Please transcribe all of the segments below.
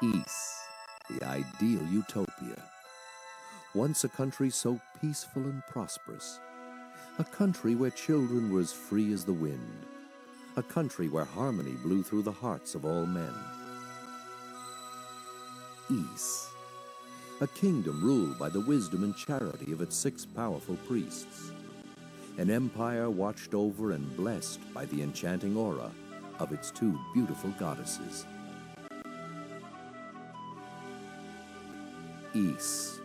Ys, the ideal utopia. Once a country so peaceful and prosperous. A country where children were as free as the wind. A country where harmony blew through the hearts of all men. Ys, a kingdom ruled by the wisdom and charity of its 6 powerful priests. An empire watched over and blessed by the enchanting aura of its 2 beautiful goddesses. Ys,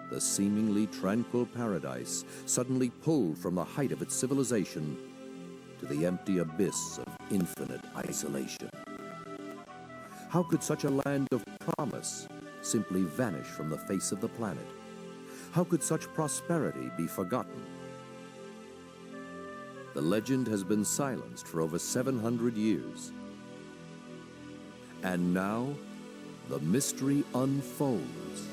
the seemingly tranquil paradise, suddenly pulled from the height of its civilization to the empty abyss of infinite isolation. How could such a land of promise simply vanish from the face of the planet? How could such prosperity be forgotten? The legend has been silenced for over 700 years. And now, the mystery unfolds.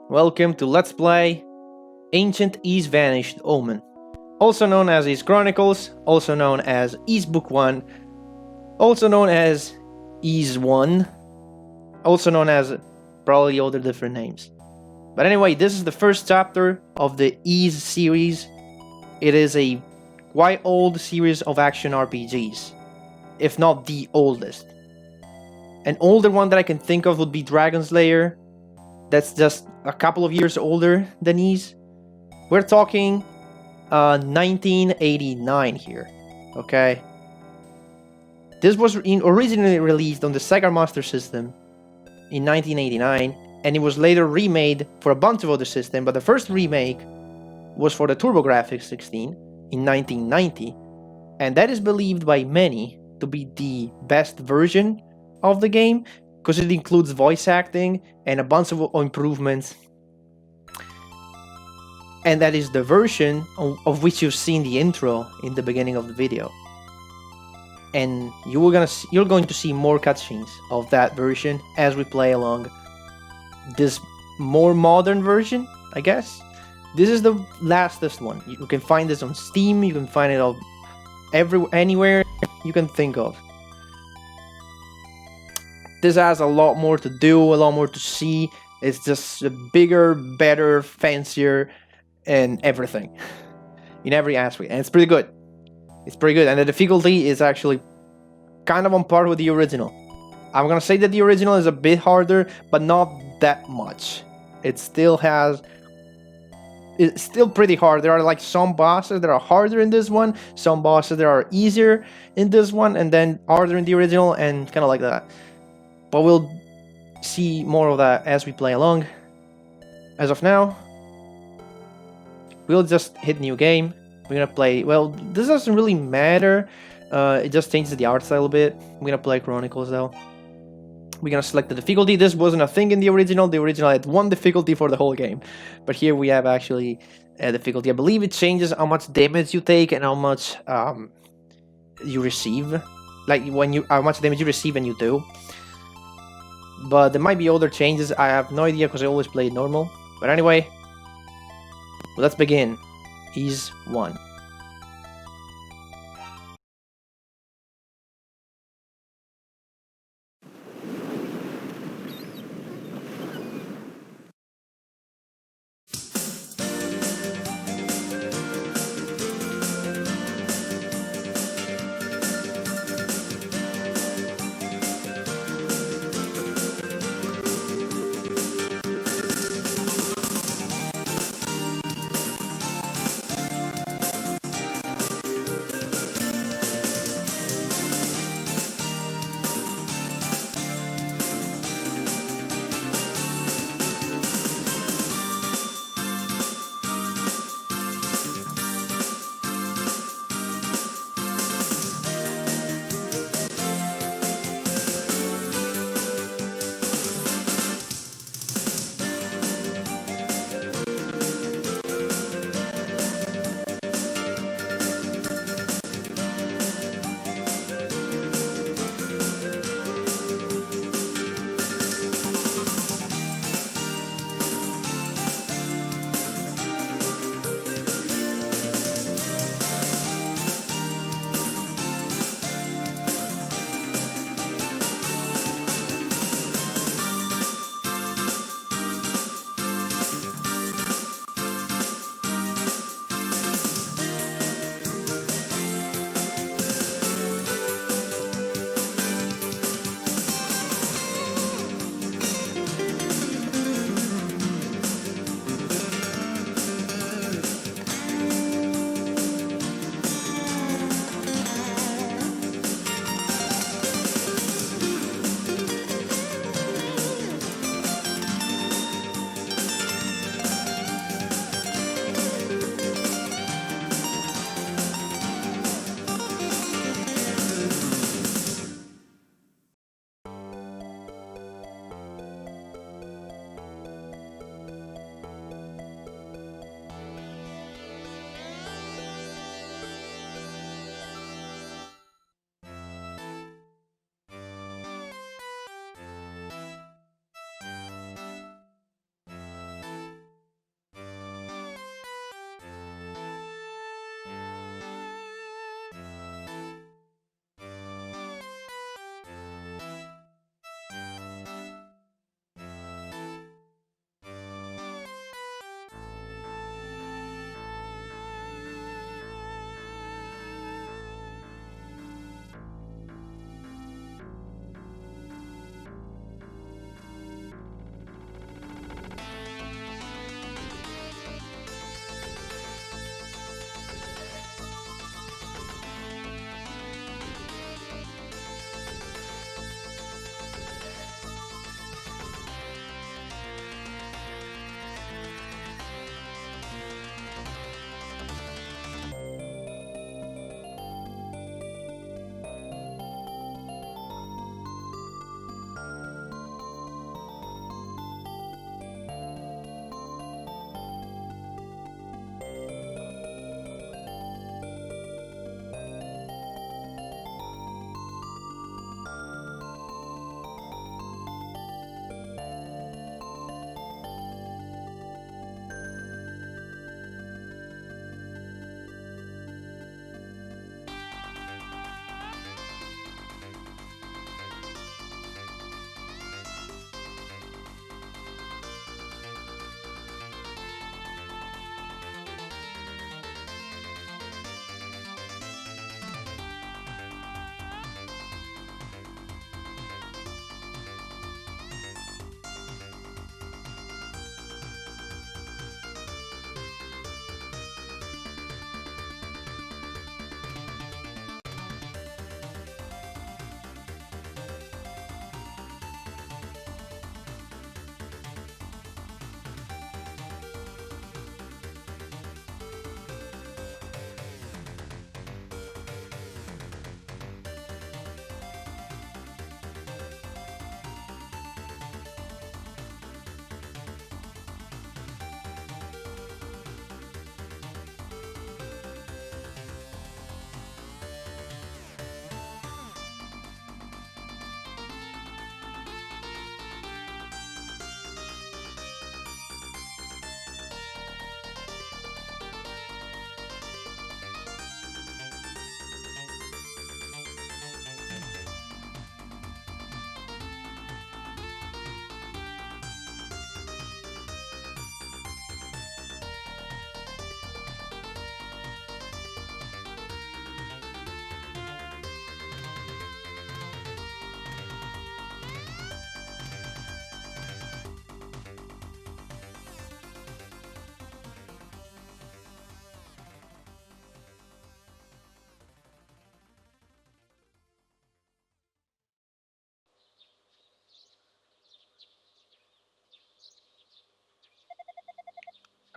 Welcome to Let's Play Ancient Ys Vanished Omen, also known as Ys Chronicles, also known as Ys Book 1, also known as Ys 1, also known as probably other different names. But anyway, this is the first chapter of the Ys series. It is a quite old series of action RPGs, if not the oldest. An older one that I can think of would be Dragon Slayer. That's just a couple of years older than Ys. We're talking 1989 here, okay? This was originally released on the Sega Master System in 1989, and it was later remade for a bunch of other systems, but the first remake was for the TurboGrafx-CD in 1990, and that is believed by many to be the best version of the game, because it includes voice acting and a bunch of improvements. And that is the version of which you've seen the intro in the beginning of the video. And you're going to see more cutscenes of that version as we play along this more modern version, I guess. This is the lastest one. You can find this on Steam, you can find it anywhere you can think of. This has a lot more to do, a lot more to see. It's just bigger, better, fancier, and everything. In every aspect. And it's pretty good. It's pretty good. And the difficulty is actually kind of on par with the original. I'm gonna say that the original is a bit harder, but not that much. It's still pretty hard. There are like some bosses that are harder in this one, some bosses that are easier in this one, and then harder in the original, and kind of like that. But we'll see more of that as we play along. As of now, we'll just hit new game. We're gonna play, well, this doesn't really matter. It just changes the art style a bit. We're gonna play Chronicles though. We're gonna select the difficulty. This wasn't a thing in the original. The original had 1 difficulty for the whole game. But here we have actually a difficulty. I believe it changes how much damage you take and how much you receive. Like how much damage you receive and you do. But there might be other changes. I have no idea because I always play normal. But anyway, let's begin. Ys 1.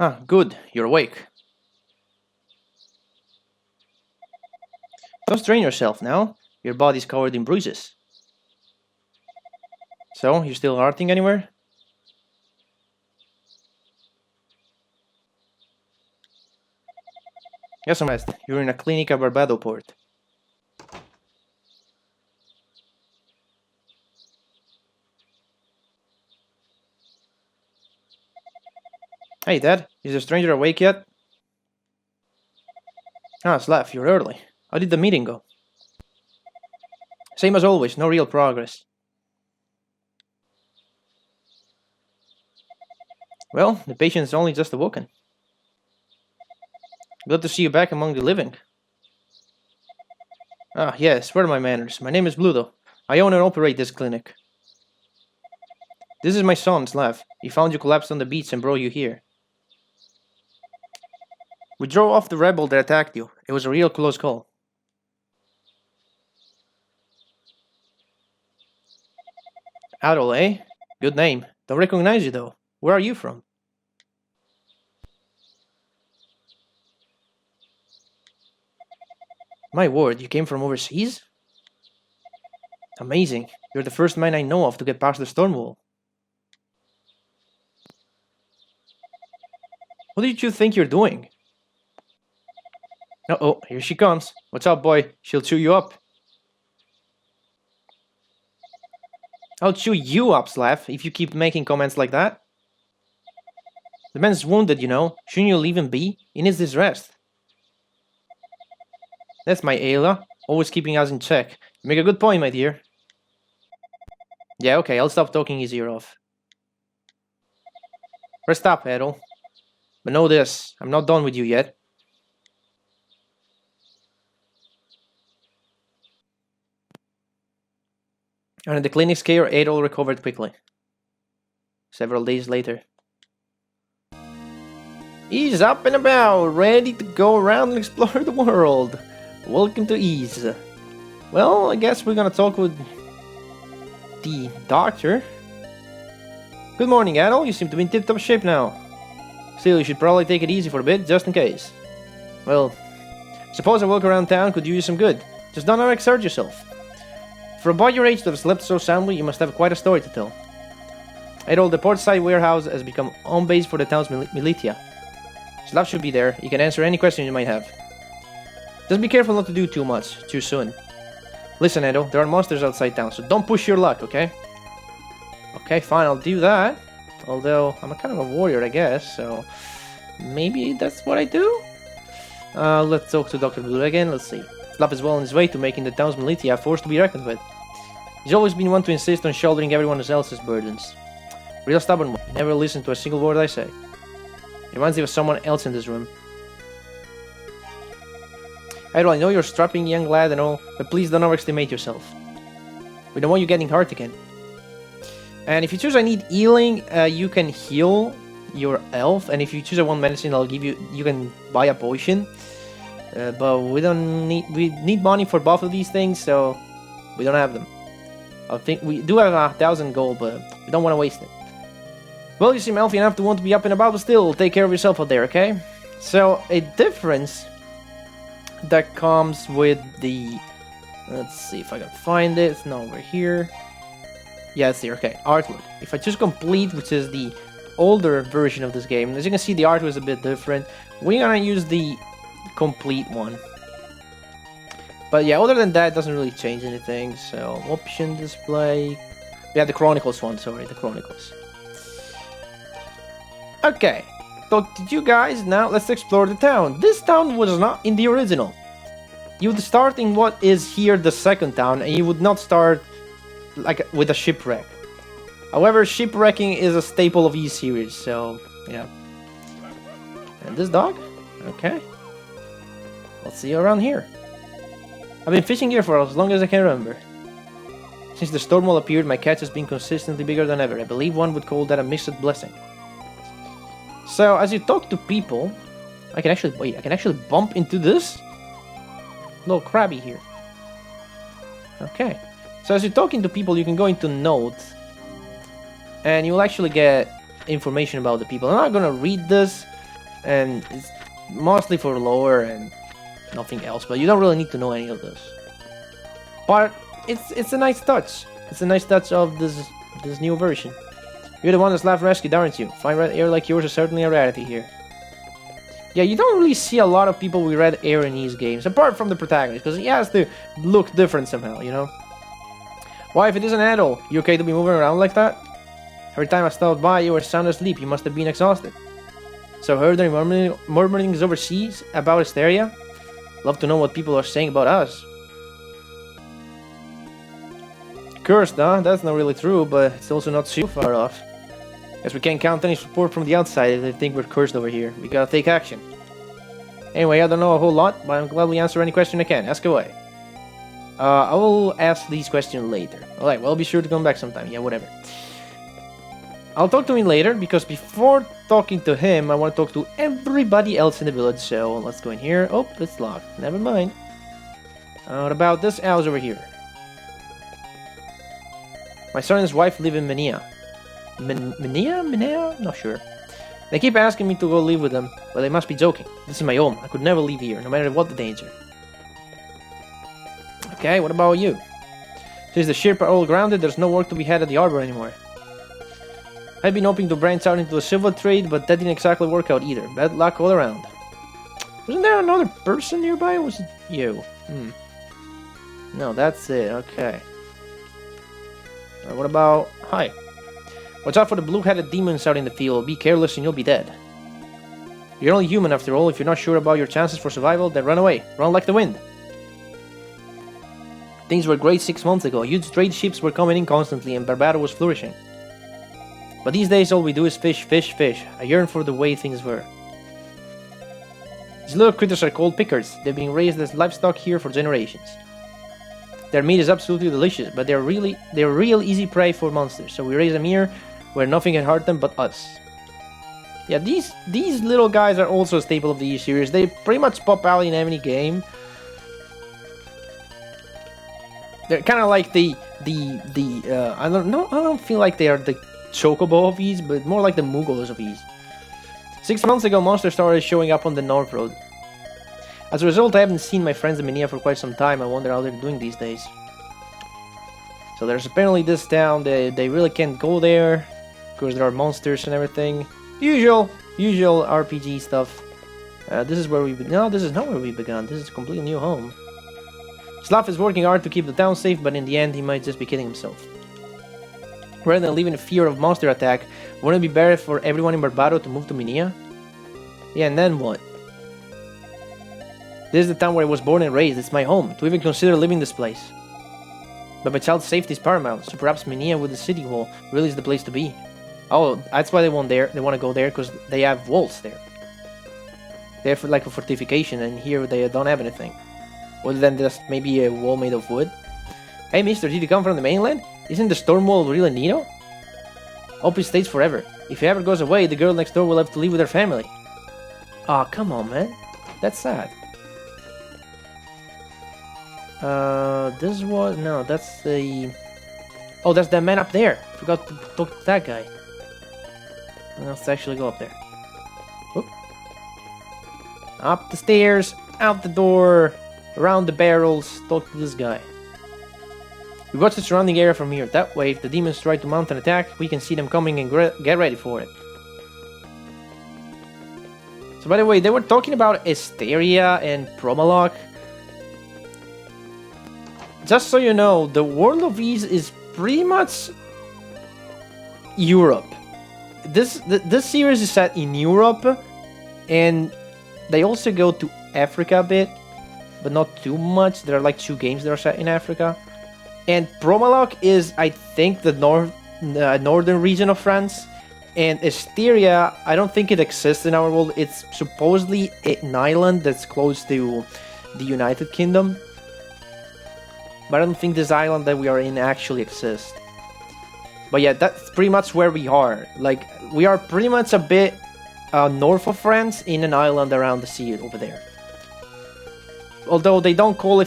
Ah, good. You're awake. Don't strain yourself now. Your body's covered in bruises. So, you're still hurting anywhere? Yes, I'm rest. You're in a Clinica Barbado port. Hey, Dad. Is the stranger awake yet? Ah, Slav, you're early. How did the meeting go? Same as always, no real progress. Well, the patient's only just awoken. Glad to see you back among the living. Ah, yes, where are my manners? My name is Bluto. I own and operate this clinic. This is my son, Slav. He found you collapsed on the beach and brought you here. We drove off the rebel that attacked you. It was a real close call. Adol, eh? Good name. Don't recognize you, though. Where are you from? My word, you came from overseas? Amazing. You're the first man I know of to get past the storm wall. What did you think you're doing? Uh-oh, here she comes. What's up, boy? She'll chew you up. I'll chew you up, Slav, if you keep making comments like that. The man's wounded, you know. Shouldn't you leave him be? He needs his rest. That's my Ayla, always keeping us in check. You make a good point, my dear. Yeah, okay, I'll stop talking his ear off. Rest up, Adol. But know this, I'm not done with you yet. Under the clinic's care, Adol recovered quickly. Several days later. He's up and about, ready to go around and explore the world. Welcome to Ease. Well, I guess we're gonna talk with the doctor. Good morning, Adol. You seem to be in tip-top shape now. Still, you should probably take it easy for a bit, just in case. Well, suppose a walk around town could do you some good. Just don't overexert yourself. For a boy your age to have slept so soundly, you must have quite a story to tell. Adol, the portside warehouse has become home base for the town's militia. Slav should be there. He can answer any question you might have. Just be careful not to do too much, too soon. Listen, Adol, there are monsters outside town, so don't push your luck, okay? Okay, fine, I'll do that. Although, I'm a kind of a warrior, I guess, so... maybe that's what I do? Let's talk to Dr. Blue again, let's see. Slav is well on his way to making the town's militia a force to be reckoned with. He's always been one to insist on shouldering everyone else's burdens. Real stubborn one, he never listened to a single word I say. He reminds me of someone else in this room. Adol, I know you're a strapping young lad and all, but please don't overestimate yourself. We don't want you getting hurt again. And if you choose I need healing, you can heal your health, and if you choose I want medicine, I'll give you, you can buy a potion. But we need money for both of these things, so we don't have them. I think we do have 1,000 gold, but we don't want to waste it. Well, you seem healthy enough to want to be up and about, but still, take care of yourself out there, okay? So, a difference that comes with the... let's see if I can find it. It's not over here. Yeah, it's here. Okay, artwork. If I choose complete, which is the older version of this game, as you can see, the art was a bit different. We're gonna use the complete one. But yeah, other than that, it doesn't really change anything. So, option display. Yeah, the Chronicles one, sorry, the Chronicles. Okay, talk to you guys. Now let's explore the town. This town was not in the original. You would start in what is here the second town, and you would not start like with a shipwreck. However, shipwrecking is a staple of each series, so yeah. And this dog? Okay. Let's see you around here. I've been fishing here for as long as I can remember. Since the storm wall appeared, my catch has been consistently bigger than ever. I believe one would call that a mixed blessing. So, as you talk to people, I can actually bump into this little crabby here. Okay. So as you're talking to people, you can go into notes, and you'll actually get information about the people. I'm not gonna read this, and it's mostly for lore and nothing else. But you don't really need to know any of this. But it's a nice touch. It's a nice touch of this new version. You're the one that's left rescued, aren't you? Fine red hair like yours is certainly a rarity here. Yeah, you don't really see a lot of people with red hair in these games, apart from the protagonist, because he has to look different somehow, you know? Why, if it isn't at all, you okay to be moving around like that? Every time I stopped by, you were sound asleep. You must have been exhausted. So heard any murmurings overseas about hysteria? Love to know what people are saying about us. Cursed, huh? That's not really true, but it's also not too far off. Guess we can't count any support from the outside if they think we're cursed over here. We gotta take action. Anyway, I don't know a whole lot, but I'm gladly answer any question I can. Ask away. I will ask these questions later. Alright, well, be sure to come back sometime. Yeah, whatever. I'll talk to him later, because before talking to him, I want to talk to everybody else in the village. So, let's go in here. Oh, it's locked. Never mind. What about this house over here? My son and his wife live in Mania. Mania? Not sure. They keep asking me to go live with them, but they must be joking. This is my home. I could never leave here, no matter what the danger. Okay, what about you? Since the ship are all grounded, there's no work to be had at the harbor anymore. I've been hoping to branch out into the silver trade, but that didn't exactly work out either. Bad luck all around. Wasn't there another person nearby, or was it you? No, that's it. Okay. What about... Hi. Watch out for the blue-headed demons out in the field. Be careless and you'll be dead. You're only human after all. If you're not sure about your chances for survival, then run away. Run like the wind. Things were great 6 months ago. Huge trade ships were coming in constantly and Barbado was flourishing. But these days all we do is fish, fish, fish. I yearn for the way things were. These little critters are called pickers. They've been raised as livestock here for generations. Their meat is absolutely delicious, but they're real easy prey for monsters, so we raise them here where nothing can hurt them but us. Yeah, these little guys are also a staple of the series. They pretty much pop out in any game. They're kind of like I don't feel like they are the Chocobo of Ease, but more like the Muggles of Ease. 6 months ago, monsters started showing up on the North Road. As a result, I haven't seen my friends in Minia for quite some time. I wonder how they're doing these days. So there's apparently this town. They really can't go there because there are monsters and everything. Usual RPG stuff. This is where no, this is not where we began. This is a completely new home. Slav is working hard to keep the town safe, but in the end, he might just be kidding himself. Rather than living in fear of monster attack, wouldn't it be better for everyone in Barbado to move to Minia? Yeah, and then what? This is the town where I was born and raised. It's my home. To even consider living this place. But my child's safety is paramount, so perhaps Minia with the city wall really is the place to be. Oh, that's why they want to go there, because they have walls there. They have like a fortification, and here they don't have anything. Other than just maybe a wall made of wood. Hey mister, did you come from the mainland? Isn't the storm wall really neato? Hope it stays forever. If he ever goes away, the girl next door will have to live with her family. Aw, come on, man. That's sad. This was... No, that's the... Oh, that's the man up there. Forgot to talk to that guy. Let's actually go up there. Whoop. Up the stairs, out the door, around the barrels, talk to this guy. We watch the surrounding area from here. That way, if the demons try to mount an attack, we can see them coming and get ready for it. So by the way, they were talking about Hysteria and Promalock. Just so you know, the world of Ys is pretty much Europe. This series is set in Europe, and they also go to Africa a bit, but not too much. There are like 2 games that are set in Africa. And Promalock is, I think, the northern region of France. And Hysteria, I don't think it exists in our world. It's supposedly an island that's close to the United Kingdom. But I don't think this island that we are in actually exists. But yeah, that's pretty much where we are. Like, we are pretty much a bit north of France in an island around the sea over there. Although they don't call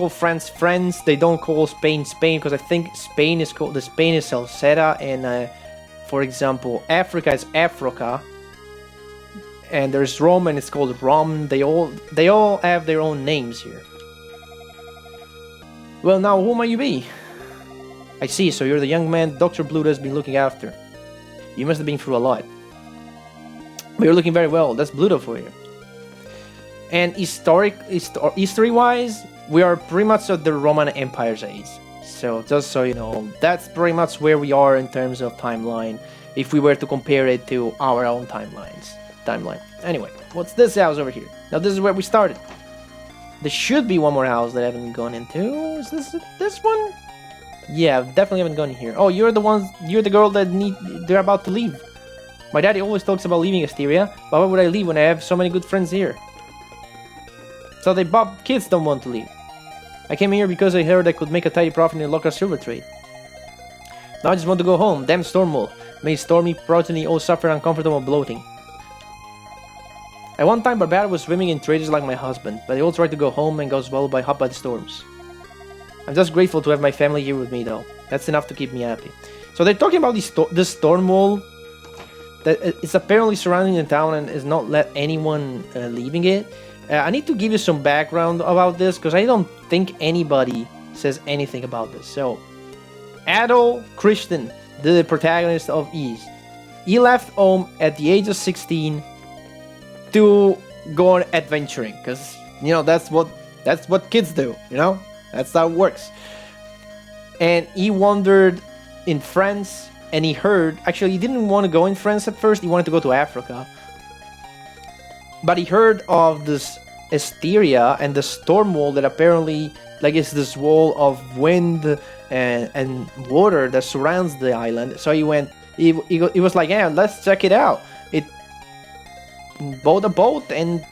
France France, they don't call Spain Spain, because I think Spain is called Salceda, and for example, Africa is Africa, and there's Rom, and it's called Rom. They all have their own names here. Well, now who might you be? I see, so you're the young man Dr. Bluto has been looking after. You must have been through a lot. But you're looking very well. That's Bluto for you. And history-wise, we are pretty much at the Roman Empire's age. So just so you know, that's pretty much where we are in terms of timeline, if we were to compare it to our own timeline. Anyway, what's this house over here? Now this is where we started. There should be one more house that I haven't gone into. Is this one? Yeah, definitely haven't gone in here. Oh, you're the girl that they're about to leave. My daddy always talks about leaving Asteria, but why would I leave when I have so many good friends here? So kids don't want to leave. I came here because I heard I could make a tidy profit in the local silver trade. Now I just want to go home. Damn Stormwall. May stormy progeny all suffer uncomfortable bloating. At one time, Barbara was swimming in traders like my husband, but they all tried to go home and got swallowed by the storms. I'm just grateful to have my family here with me, though. That's enough to keep me happy. So they're talking about this storm wall that is apparently surrounding the town and is not let anyone leaving it. I need to give you some background about this because I don't think anybody says anything about this. So, Adol Christian, the protagonist of Ys, he left home at the age of 16 to go on adventuring because that's what kids do. That's how it works. And he wandered in France, and he heard... Actually, he didn't want to go in France at first. He wanted to go to Africa. But he heard of this Asteria and the storm wall that apparently... is this wall of wind and water that surrounds the island. So he went... He was like, yeah, let's check it out. It bought a boat, and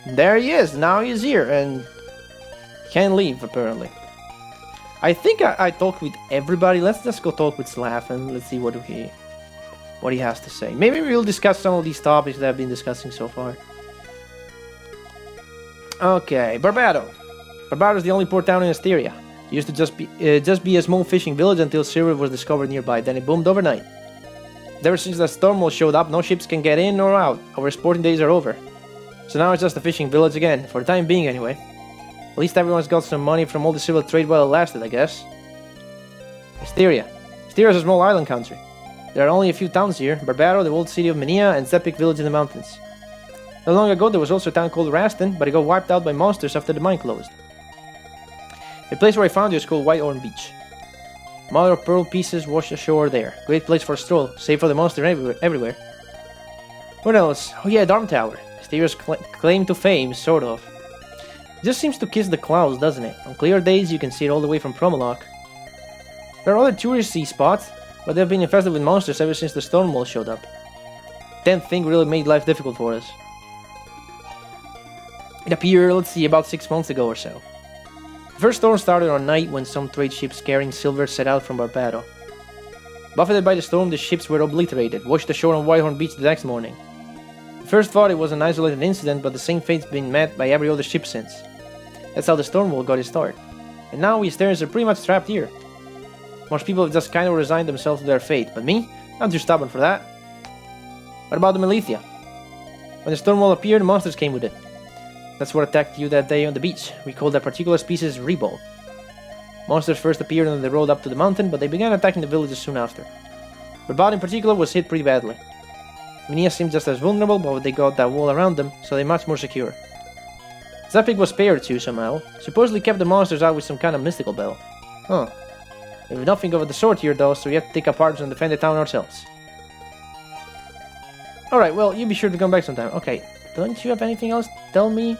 there he is. Now he's here, and... can't leave, apparently. I think I talked with everybody. Let's just go talk with Slav and let's see what he has to say. Maybe we'll discuss some of these topics that I've been discussing so far. Okay, Barbado. Barbado is the only port town in Asteria. It used to just be a small fishing village until silver was discovered nearby. Then it boomed overnight. Ever since the storm wall showed up, no ships can get in or out. Our sporting days are over. So now it's just a fishing village again, for the time being anyway. At least everyone's got some money from all the silver trade while it lasted, I guess. Asteria. Asteria is a small island country. There are only a few towns here. Barbaro, the old city of Menia, and Zepik village in the mountains. Not long ago there was also a town called Raston, but it got wiped out by monsters after the mine closed. The place where I found you is called Whitehorn Beach. Mother of pearl pieces wash ashore there. Great place for a stroll, safe for the monster everywhere. What else? Oh yeah, Darm Tower. Asteria's claim to fame, sort of. It just seems to kiss the clouds, doesn't it? On clear days, you can see it all the way from Promolok. There are other touristy spots, but they've been infested with monsters ever since the storm wall showed up. That thing really made life difficult for us. It appeared, let's see, about 6 months ago or so. The first storm started on night when some trade ships carrying silver set out from Barbado. Buffeted by the storm, the ships were obliterated, washed ashore on Whitehorn Beach the next morning. I first thought it was an isolated incident, but the same fate's been met by every other ship since. That's how the storm wall got its start. And now we Asterians are pretty much trapped here. Most people have just kind of resigned themselves to their fate, but me? I'm too stubborn for that. What about the Melithia? When the storm wall appeared, the monsters came with it. That's what attacked you that day on the beach. We called that particular species Rebol. Monsters first appeared on the road up to the mountain, but they began attacking the villages soon after. Barbado in particular was hit pretty badly. Menia seemed just as vulnerable, but they got that wall around them, so they're much more secure. Zepik was spared too somehow. Supposedly kept the monsters out with some kind of mystical bell. Huh. We have nothing of the sort here though, so we have to take apart and defend the town ourselves. Alright, well, you be sure to come back sometime. Okay, don't you have anything else to tell me?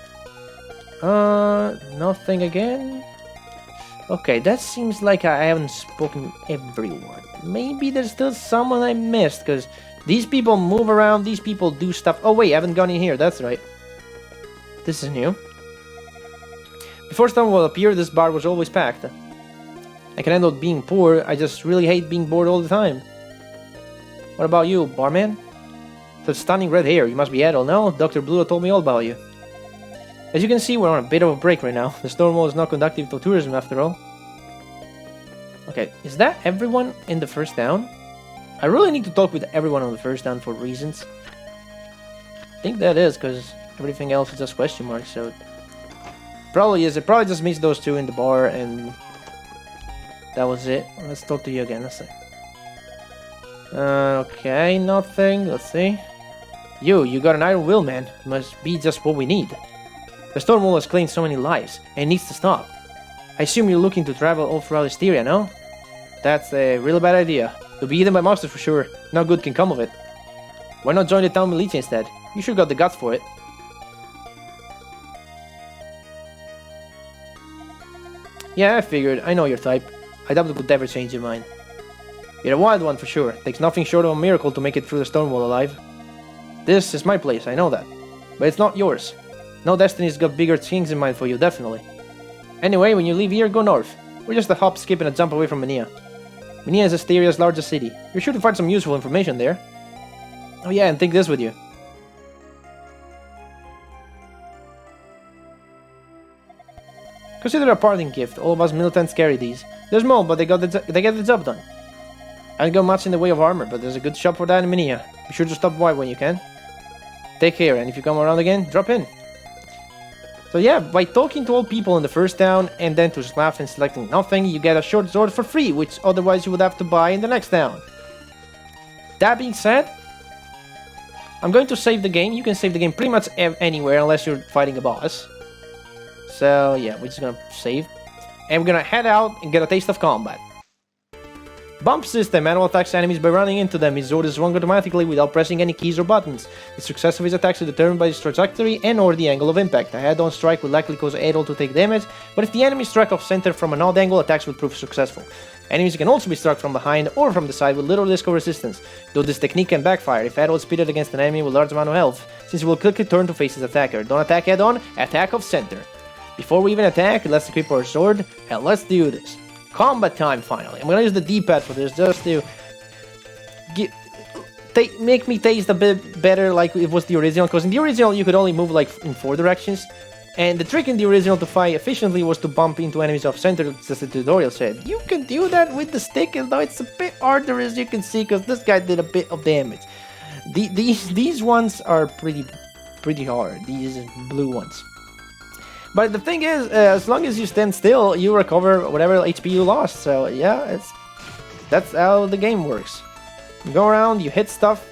Nothing again? Okay, that seems like I haven't spoken to everyone. Maybe there's still someone I missed, because these people move around, these people do stuff. Oh wait, I haven't gone in here, that's right. This is new. Before Stonewall appeared, this bar was always packed. I can handle being poor, I just really hate being bored all the time. What about you, barman? Such stunning red hair, you must be Adol, no? Dr. Bluto told me all about you. As you can see, we're on a bit of a break right now. The Stormwall is not conducive to tourism after all. Okay, is that everyone in the first town? I really need to talk with everyone on the first town for reasons. think that is, because everything else is just question marks, so... Probably is. It probably just missed those two in the bar, and... That was it. Let's talk to you again, let's see. Okay, nothing. Let's see. You got an iron will, man. Must be just what we need. The storm wall has claimed so many lives, and it needs to stop. I assume you're looking to travel all throughout Hysteria, no? That's a really bad idea. You'll be eaten by monsters for sure. No good can come of it. Why not join the town militia instead? You sure got the guts for it. Yeah, I figured. I know your type. I doubt it would ever change your mind. You're a wild one for sure. Takes nothing short of a miracle to make it through the storm wall alive. This is my place, I know that. But it's not yours. No Destiny's got bigger things in mind for you, definitely. Anyway, when you leave here, go north. We're just a hop, skip, and a jump away from Mania. Mania is Asteria's largest city. You're sure to find some useful information there. Oh yeah, and take this with you. Consider a parting gift. All of us militants carry these. They're small, but they get the job done. I don't got much in the way of armor, but there's a good shop for that in Mania. Be sure to stop by when you can. Take care, and if you come around again, drop in. So yeah, by talking to all people in the first town, and then to Slav and selecting nothing, you get a short sword for free, which otherwise you would have to buy in the next town. That being said, I'm going to save the game. You can save the game pretty much anywhere, unless you're fighting a boss. So yeah, we're just gonna save. And we're gonna head out and get a taste of combat. Bump system. Animal attacks enemies by running into them. His sword is swung automatically without pressing any keys or buttons. The success of his attacks is determined by his trajectory and or the angle of impact. A head-on strike will likely cause Adol to take damage, but if the enemy is struck off center from an odd angle, attacks will prove successful. Enemies can also be struck from behind or from the side with little risk of resistance, though this technique can backfire if Adol is pitted against an enemy with large amount of health, since it will quickly turn to face his attacker. Don't attack head-on, attack off center. Before we even attack, let's equip our sword, and let's do this. Combat time, finally. I'm gonna use the D-pad for this, just to make me taste a bit better like it was the original, because in the original you could only move like in 4 directions, and the trick in the original to fight efficiently was to bump into enemies off center, as the tutorial said. You can do that with the stick, although it's a bit harder, as you can see, because this guy did a bit of damage. These ones are pretty hard, these blue ones. But the thing is, as long as you stand still, you recover whatever HP you lost. So yeah, that's how the game works. You go around, you hit stuff,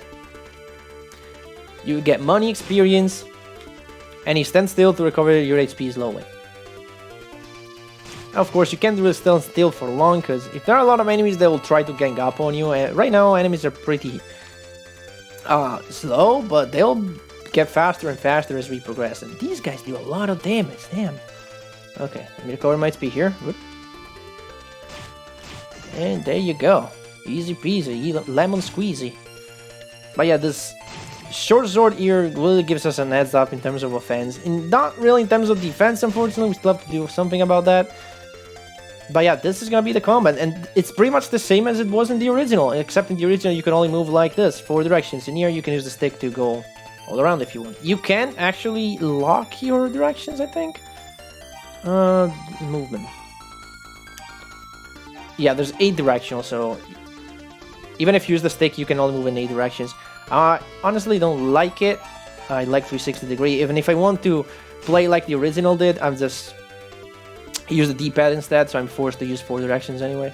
you get money experience, and you stand still to recover your HP slowly. Of course, you can't really stand still for long, because if there are a lot of enemies, they will try to gang up on you. And right now, enemies are pretty slow, but they'll get faster and faster as we progress, and these guys do a lot of damage, damn. Okay, let me recover my speed here. Whoop. And there you go. Easy peasy, lemon squeezy. But yeah, this short sword here really gives us an heads up in terms of offense. And not really in terms of defense, unfortunately, we still have to do something about that. But yeah, this is gonna be the combat, and it's pretty much the same as it was in the original, except in the original you can only move like this, 4 directions. In here you can use the stick to go all around if you want. You can actually lock your directions, I think. Movement. Yeah, there's 8 directional, so even if you use the stick, you can only move in 8 directions. I honestly don't like it. I like 360 degree. Even if I want to play like the original did, I'm just use the D-pad instead, so I'm forced to use 4 directions anyway.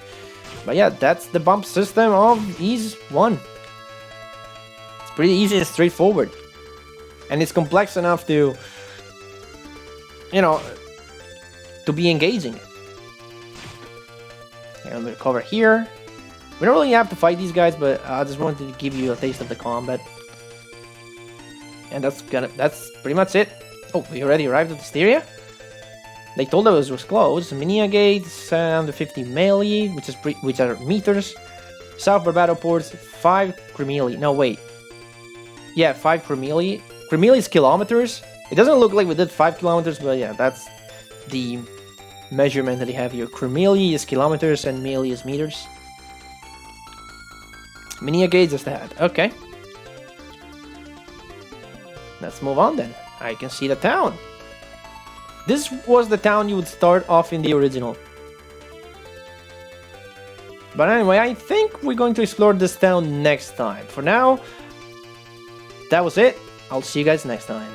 But yeah, that's the bump system of Ys 1. It's pretty easy and straightforward. And it's complex enough to, you know, to be engaging. Okay, I'm gonna cover here. We don't really have to fight these guys, but I just wanted to give you a taste of the combat. And that's pretty much it. Oh, we already arrived at Hysteria? They told us it was close. Minia gates, under 50 melee, which are meters. South Barbado ports, 5 Cremili. No, wait. Yeah, 5 Cremili. Cremili is kilometers. It doesn't look like we did 5 kilometers, but yeah, that's the measurement that they have here. Cremili is kilometers and melee is meters. Minia gates is that. Okay. Let's move on then. I can see the town. This was the town you would start off in the original. But anyway, I think we're going to explore this town next time. For now, that was it. I'll see you guys next time.